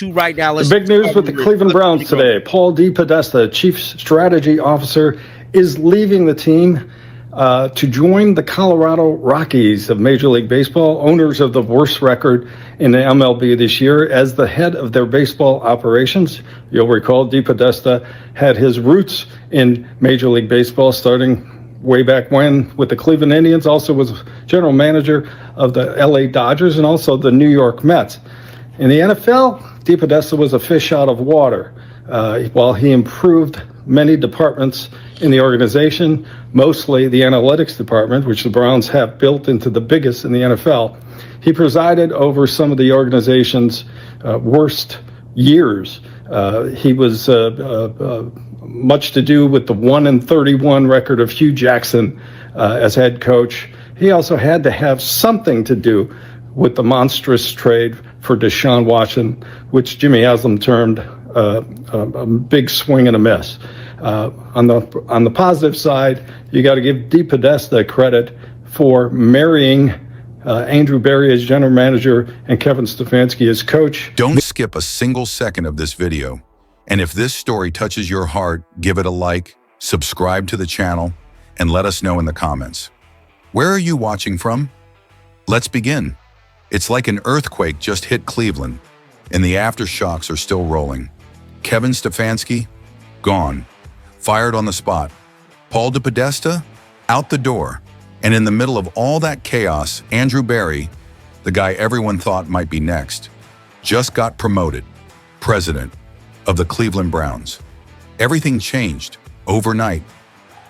to right now. The big news with the Cleveland Browns today. Paul DePodesta, Chief Strategy Officer, is leaving the team to join the Colorado Rockies of Major League Baseball, owners of the worst record in the MLB this year, as the head of their baseball operations. You'll recall DePodesta had his roots in Major League Baseball, starting way back when with the Cleveland Indians, also was general manager of the LA Dodgers and also the New York Mets. In the NFL, DePodesta was a fish out of water. While he improved many departments in the organization, mostly the analytics department, which the Browns have built into the biggest in the NFL, he presided over some of the organization's worst years. He was much to do with the 1-31 record of Hugh Jackson as head coach. He also had to have something to do with the monstrous trade for Deshaun Watson, which Jimmy Haslam termed a big swing and a miss. On the positive side, you got to give DePodesta credit for marrying Andrew Berry as general manager and Kevin Stefanski as coach. Don't skip a single second of this video. And if this story touches your heart, give it a like, subscribe to the channel, and let us know in the comments. Where are you watching from? Let's begin. It's like an earthquake just hit Cleveland, and the aftershocks are still rolling. Kevin Stefanski, gone. Fired on the spot. Paul DePodesta, out the door. And in the middle of all that chaos, Andrew Berry, the guy everyone thought might be next, just got promoted, president of the Cleveland Browns. Everything changed overnight.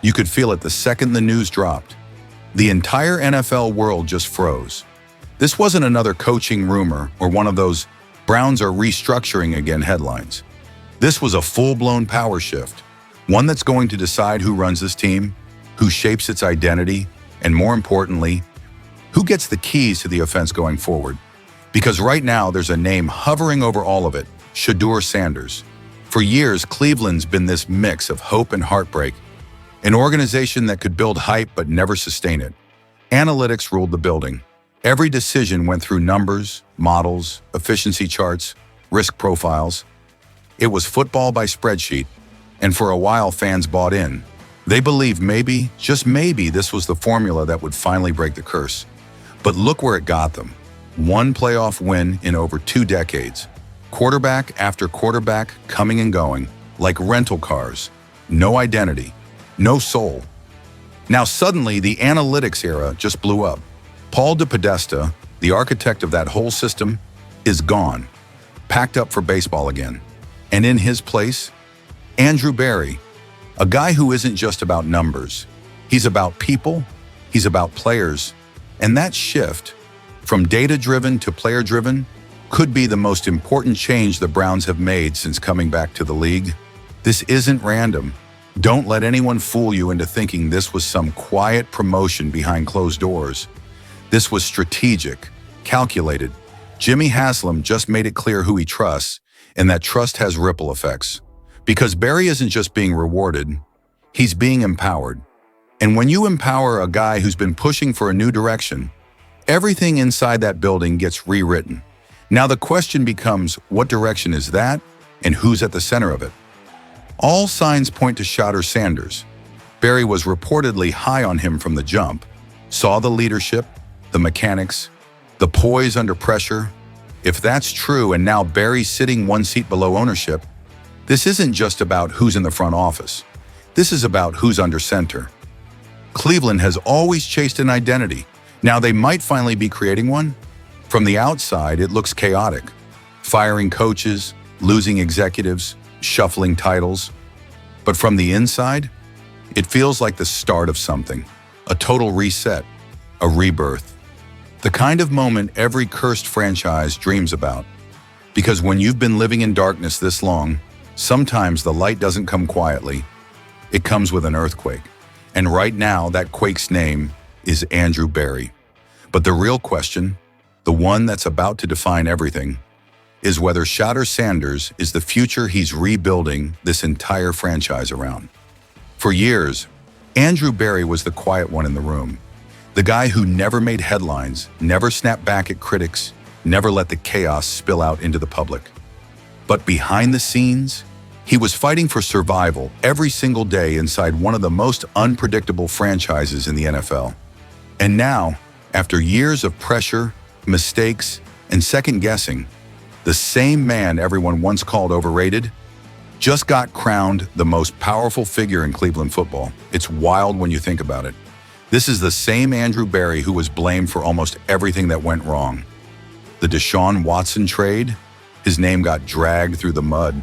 You could feel it the second the news dropped. The entire NFL world just froze. This wasn't another coaching rumor or one of those Browns are restructuring again headlines. This was a full-blown power shift, one that's going to decide who runs this team, who shapes its identity, and more importantly, who gets the keys to the offense going forward. Because right now there's a name hovering over all of it, Shedeur Sanders. For years, Cleveland's been this mix of hope and heartbreak, an organization that could build hype but never sustain it. Analytics ruled the building. Every decision went through numbers, models, efficiency charts, risk profiles. It was football by spreadsheet, and for a while fans bought in. They believed maybe, just maybe, this was the formula that would finally break the curse. But look where it got them. One playoff win in over 2 decades. Quarterback after quarterback coming and going, like rental cars. No identity, no soul. Now suddenly the analytics era just blew up. Paul DePodesta, the architect of that whole system, is gone, packed up for baseball again. And in his place, Andrew Berry, a guy who isn't just about numbers. He's about people, he's about players, and that shift from data-driven to player-driven could be the most important change the Browns have made since coming back to the league. This isn't random. Don't let anyone fool you into thinking this was some quiet promotion behind closed doors. This was strategic, calculated. Jimmy Haslam just made it clear who he trusts, and that trust has ripple effects. Because Berry isn't just being rewarded, he's being empowered. And when you empower a guy who's been pushing for a new direction, everything inside that building gets rewritten. Now the question becomes, what direction is that, and who's at the center of it? All signs point to Shedeur Sanders. Berry was reportedly high on him from the jump, saw the leadership, the mechanics, the poise under pressure. If that's true, and now Berry's sitting one seat below ownership, this isn't just about who's in the front office. This is about who's under center. Cleveland has always chased an identity. Now they might finally be creating one. From the outside, it looks chaotic. Firing coaches, losing executives, shuffling titles. But from the inside, it feels like the start of something. A total reset, a rebirth. The kind of moment every cursed franchise dreams about. Because when you've been living in darkness this long, sometimes the light doesn't come quietly. It comes with an earthquake. And right now, that quake's name is Andrew Berry. But the real question, the one that's about to define everything, is whether Shedeur Sanders is the future he's rebuilding this entire franchise around. For years, Andrew Berry was the quiet one in the room. The guy who never made headlines, never snapped back at critics, never let the chaos spill out into the public. But behind the scenes, he was fighting for survival every single day inside one of the most unpredictable franchises in the NFL. And now, after years of pressure, mistakes, and second-guessing, the same man everyone once called overrated just got crowned the most powerful figure in Cleveland football. It's wild when you think about it. This is the same Andrew Berry who was blamed for almost everything that went wrong. The Deshaun Watson trade, his name got dragged through the mud.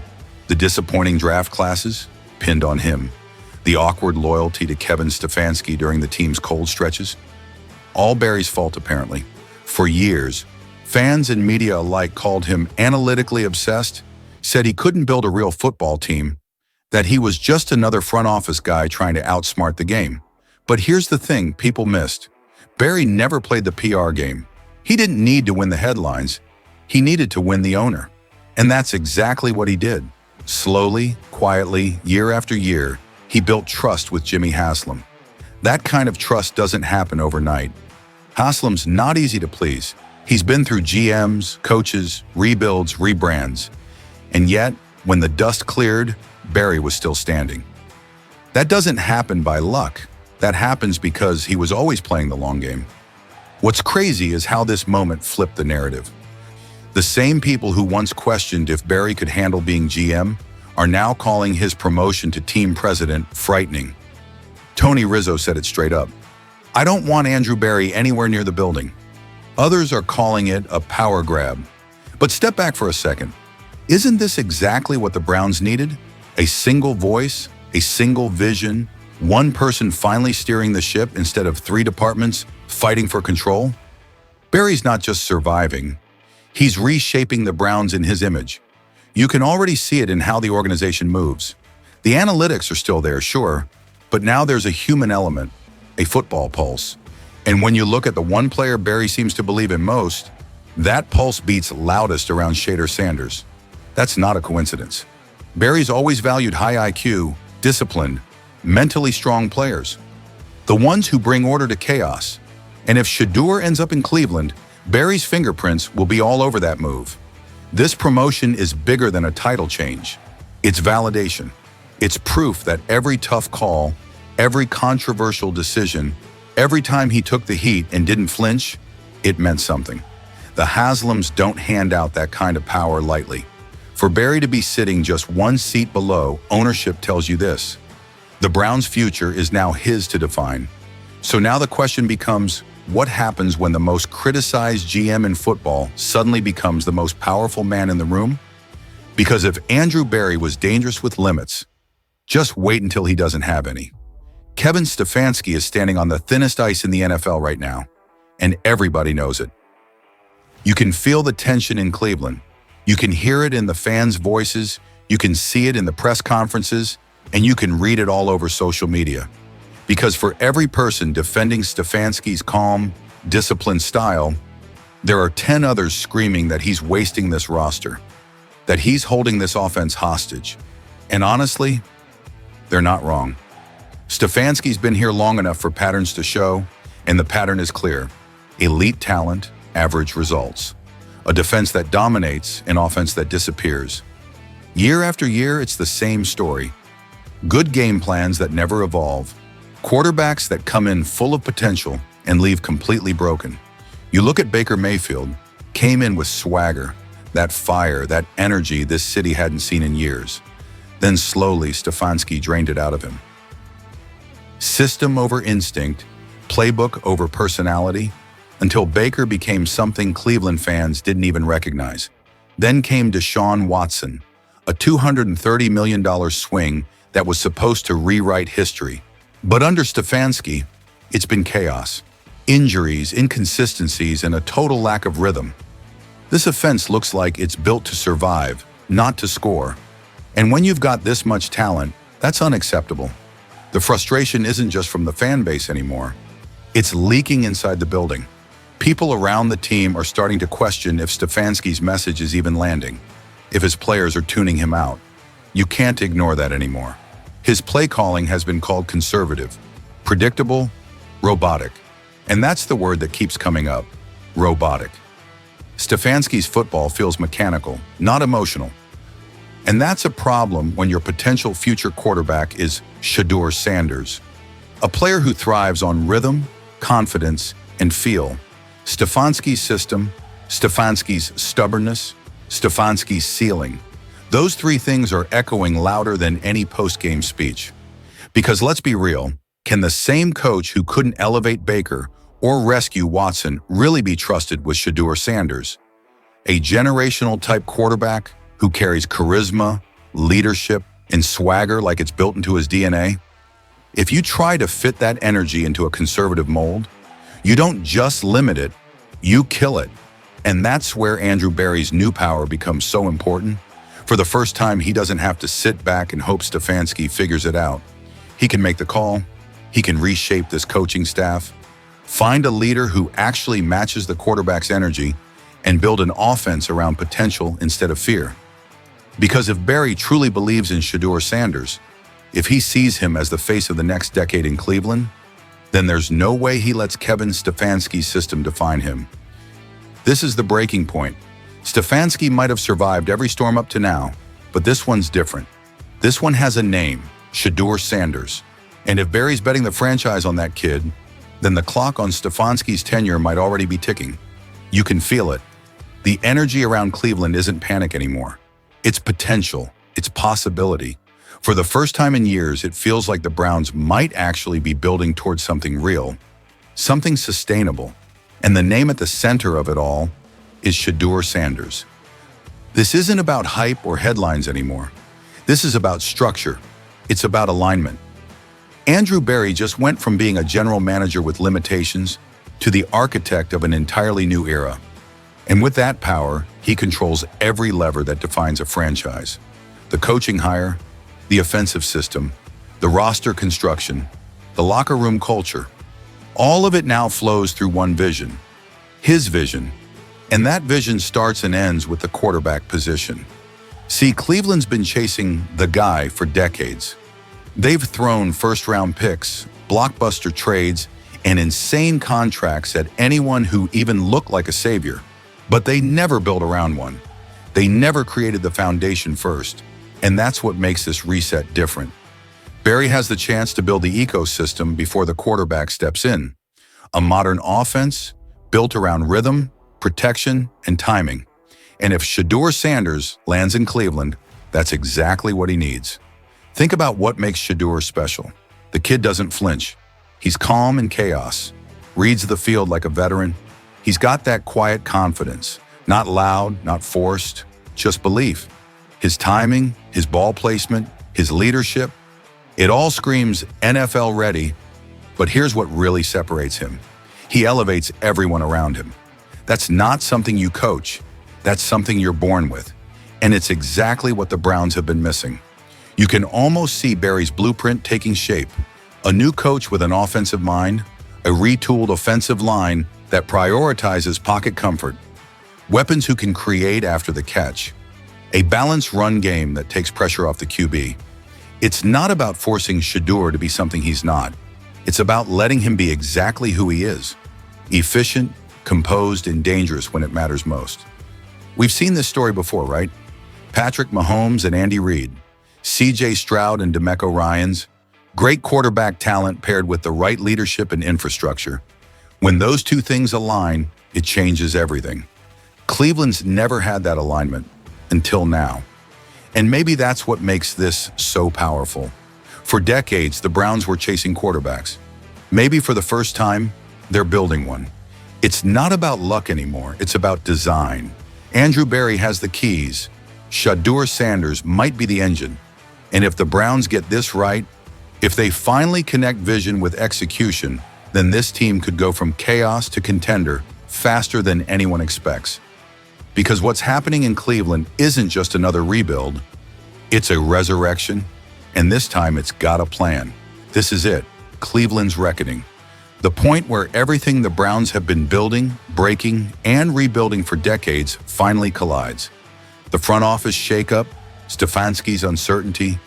The disappointing draft classes, pinned on him. The awkward loyalty to Kevin Stefanski during the team's cold stretches. All Berry's fault, apparently. For years, fans and media alike called him analytically obsessed, said he couldn't build a real football team, that he was just another front office guy trying to outsmart the game. But here's the thing people missed. Berry never played the PR game. He didn't need to win the headlines. He needed to win the owner. And that's exactly what he did. Slowly, quietly, year after year, he built trust with Jimmy Haslam. That kind of trust doesn't happen overnight. Haslam's not easy to please. He's been through GMs, coaches, rebuilds, rebrands. And yet, when the dust cleared, Berry was still standing. That doesn't happen by luck. That happens because he was always playing the long game. What's crazy is how this moment flipped the narrative. The same people who once questioned if Berry could handle being GM are now calling his promotion to team president frightening. Tony Rizzo said it straight up. "I don't want Andrew Berry anywhere near the building." Others are calling it a power grab. But step back for a second. Isn't this exactly what the Browns needed? A single voice, a single vision, one person finally steering the ship instead of three departments fighting for control? Berry's not just surviving. He's reshaping the Browns in his image. You can already see it in how the organization moves. The analytics are still there, sure, but now there's a human element, a football pulse. And when you look at the one player Berry seems to believe in most, that pulse beats loudest around Shedeur Sanders. That's not a coincidence. Berry's always valued high IQ, disciplined, mentally strong players. The ones who bring order to chaos. And if Shedeur ends up in Cleveland, Berry's fingerprints will be all over that move. This promotion is bigger than a title change. It's validation. It's proof that every tough call, every controversial decision, every time he took the heat and didn't flinch, it meant something. The Haslams don't hand out that kind of power lightly. For Berry to be sitting just one seat below, ownership tells you this. The Browns' future is now his to define. So now the question becomes, what happens when the most criticized GM in football suddenly becomes the most powerful man in the room? Because if Andrew Berry was dangerous with limits, just wait until he doesn't have any. Kevin Stefanski is standing on the thinnest ice in the NFL right now, and everybody knows it. You can feel the tension in Cleveland. You can hear it in the fans' voices, you can see it in the press conferences, and you can read it all over social media. Because for every person defending Stefanski's calm, disciplined style, there are 10 others screaming that he's wasting this roster, that he's holding this offense hostage. And honestly, they're not wrong. Stefanski's been here long enough for patterns to show, and the pattern is clear. Elite talent, average results. A defense that dominates, an offense that disappears. Year after year, it's the same story. Good game plans that never evolve. Quarterbacks that come in full of potential and leave completely broken. You look at Baker Mayfield, came in with swagger, that fire, that energy this city hadn't seen in years. Then slowly, Stefanski drained it out of him. System over instinct, playbook over personality, until Baker became something Cleveland fans didn't even recognize. Then came Deshaun Watson, a $230 million swing that was supposed to rewrite history. But under Stefanski, it's been chaos. Injuries, inconsistencies, and a total lack of rhythm. This offense looks like it's built to survive, not to score. And when you've got this much talent, that's unacceptable. The frustration isn't just from the fan base anymore. It's leaking inside the building. People around the team are starting to question if Stefanski's message is even landing, if his players are tuning him out. You can't ignore that anymore. His play calling has been called conservative, predictable, robotic. And that's the word that keeps coming up, robotic. Stefanski's football feels mechanical, not emotional. And that's a problem when your potential future quarterback is Shedeur Sanders, a player who thrives on rhythm, confidence, and feel. Stefanski's system, Stefanski's stubbornness, Stefanski's ceiling. Those three things are echoing louder than any post-game speech. Because let's be real, can the same coach who couldn't elevate Baker or rescue Watson really be trusted with Shedeur Sanders? A generational type quarterback who carries charisma, leadership, and swagger like it's built into his DNA? If you try to fit that energy into a conservative mold, you don't just limit it, you kill it. And that's where Andrew Berry's new power becomes so important. For the first time, he doesn't have to sit back and hope Stefanski figures it out. He can make the call, he can reshape this coaching staff, find a leader who actually matches the quarterback's energy, and build an offense around potential instead of fear. Because if Berry truly believes in Shedeur Sanders, if he sees him as the face of the next decade in Cleveland, then there's no way he lets Kevin Stefanski's system define him. This is the breaking point. Stefanski might have survived every storm up to now, but this one's different. This one has a name, Shedeur Sanders. And if Berry's betting the franchise on that kid, then the clock on Stefanski's tenure might already be ticking. You can feel it. The energy around Cleveland isn't panic anymore. It's potential. It's possibility. For the first time in years, it feels like the Browns might actually be building towards something real, something sustainable. And the name at the center of it all is Shedeur Sanders. This isn't about hype or headlines anymore. This is about structure. It's about alignment. Andrew Berry just went from being a general manager with limitations to the architect of an entirely new era. And with that power, he controls every lever that defines a franchise. The coaching hire, the offensive system, the roster construction, the locker room culture. All of it now flows through one vision, his vision. And that vision starts and ends with the quarterback position. See, Cleveland's been chasing the guy for decades. They've thrown first-round picks, blockbuster trades, and insane contracts at anyone who even looked like a savior. But they never built around one. They never created the foundation first. And that's what makes this reset different. Berry has the chance to build the ecosystem before the quarterback steps in. A modern offense built around rhythm, protection, and timing. And if Shedeur Sanders lands in Cleveland, that's exactly what he needs. Think about what makes Shedeur special. The kid doesn't flinch. He's calm in chaos, reads the field like a veteran. He's got that quiet confidence, not loud, not forced, just belief. His timing, his ball placement, his leadership, it all screams NFL ready. But here's what really separates him. He elevates everyone around him. That's not something you coach. That's something you're born with. And it's exactly what the Browns have been missing. You can almost see Berry's blueprint taking shape. A new coach with an offensive mind, a retooled offensive line that prioritizes pocket comfort, weapons who can create after the catch, a balanced run game that takes pressure off the QB. It's not about forcing Shedeur to be something he's not. It's about letting him be exactly who he is. Efficient, composed, and dangerous when it matters most. We've seen this story before, right? Patrick Mahomes and Andy Reid, CJ Stroud and DeMeco Ryans, great quarterback talent paired with the right leadership and infrastructure. When those two things align, it changes everything. Cleveland's never had that alignment until now. And maybe that's what makes this so powerful. For decades, the Browns were chasing quarterbacks. Maybe for the first time, they're building one. It's not about luck anymore, it's about design. Andrew Berry has the keys. Shedeur Sanders might be the engine. And if the Browns get this right, if they finally connect vision with execution, then this team could go from chaos to contender faster than anyone expects. Because what's happening in Cleveland isn't just another rebuild, it's a resurrection, and this time it's got a plan. This is it, Cleveland's reckoning. The point where everything the Browns have been building, breaking, and rebuilding for decades finally collides. The front office shakeup, Stefanski's uncertainty,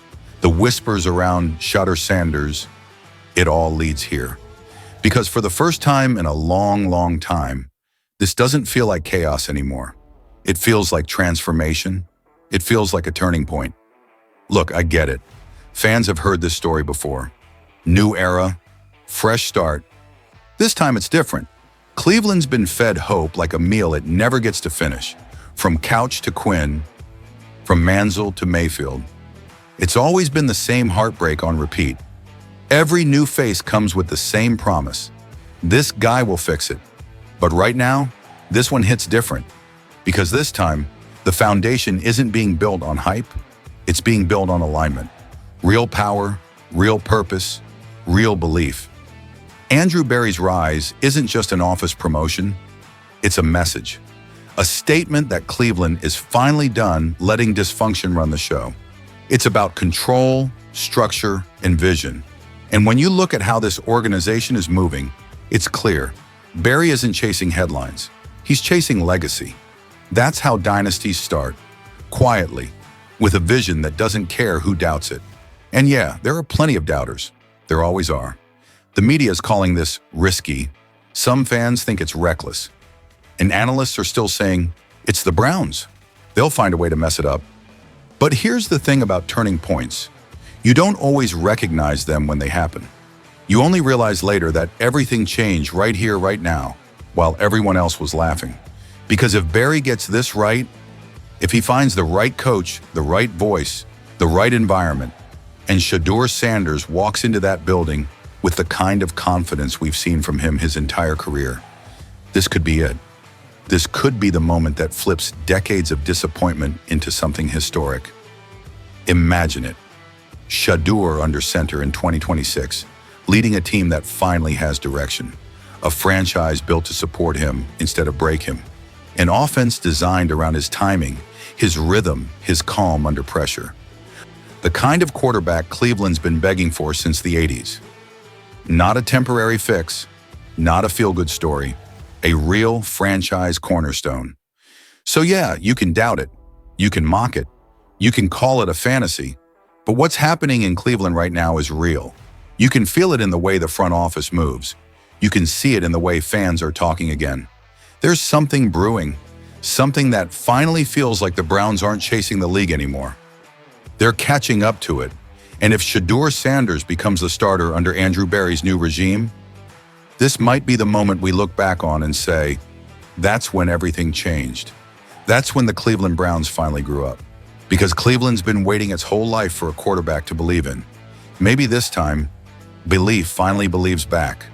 the whispers around Shedeur Sanders, it all leads here. Because for the first time in a long, long time, this doesn't feel like chaos anymore. It feels like transformation, It feels like a turning point. Look, I get it. Fans have heard this story before. New era, fresh start. This time it's different. Cleveland's been fed hope like a meal it never gets to finish. From Couch to Quinn, from Manziel to Mayfield. It's always been the same heartbreak on repeat. Every new face comes with the same promise. This guy will fix it. But right now, this one hits different. Because this time, the foundation isn't being built on hype, it's being built on alignment. Real power, real purpose, real belief. Andrew Berry's rise isn't just an office promotion, it's a message. A statement that Cleveland is finally done letting dysfunction run the show. It's about control, structure, and vision. And when you look at how this organization is moving, it's clear. Berry isn't chasing headlines. He's chasing legacy. That's how dynasties start. Quietly, with a vision that doesn't care who doubts it. And yeah, there are plenty of doubters. There always are. The media is calling this risky. Some fans think it's reckless. And analysts are still saying, it's the Browns. They'll find a way to mess it up. But here's the thing about turning points. You don't always recognize them when they happen. You only realize later that everything changed right here, right now, while everyone else was laughing. Because if Berry gets this right, if he finds the right coach, the right voice, the right environment, and Shedeur Sanders walks into that building with the kind of confidence we've seen from him his entire career, this could be it. This could be the moment that flips decades of disappointment into something historic. Imagine it. Shedeur under center in 2026, leading a team that finally has direction. A franchise built to support him instead of break him. An offense designed around his timing, his rhythm, his calm under pressure. The kind of quarterback Cleveland's been begging for since the 80s. Not a temporary fix, not a feel-good story, a real franchise cornerstone. So yeah, you can doubt it, you can mock it, you can call it a fantasy, but what's happening in Cleveland right now is real. You can feel it in the way the front office moves. You can see it in the way fans are talking again. There's something brewing, something that finally feels like the Browns aren't chasing the league anymore. They're catching up to it, and if Shedeur Sanders becomes the starter under Andrew Berry's new regime, this might be the moment we look back on and say, that's when everything changed. That's when the Cleveland Browns finally grew up. Because Cleveland's been waiting its whole life for a quarterback to believe in. Maybe this time, belief finally believes back.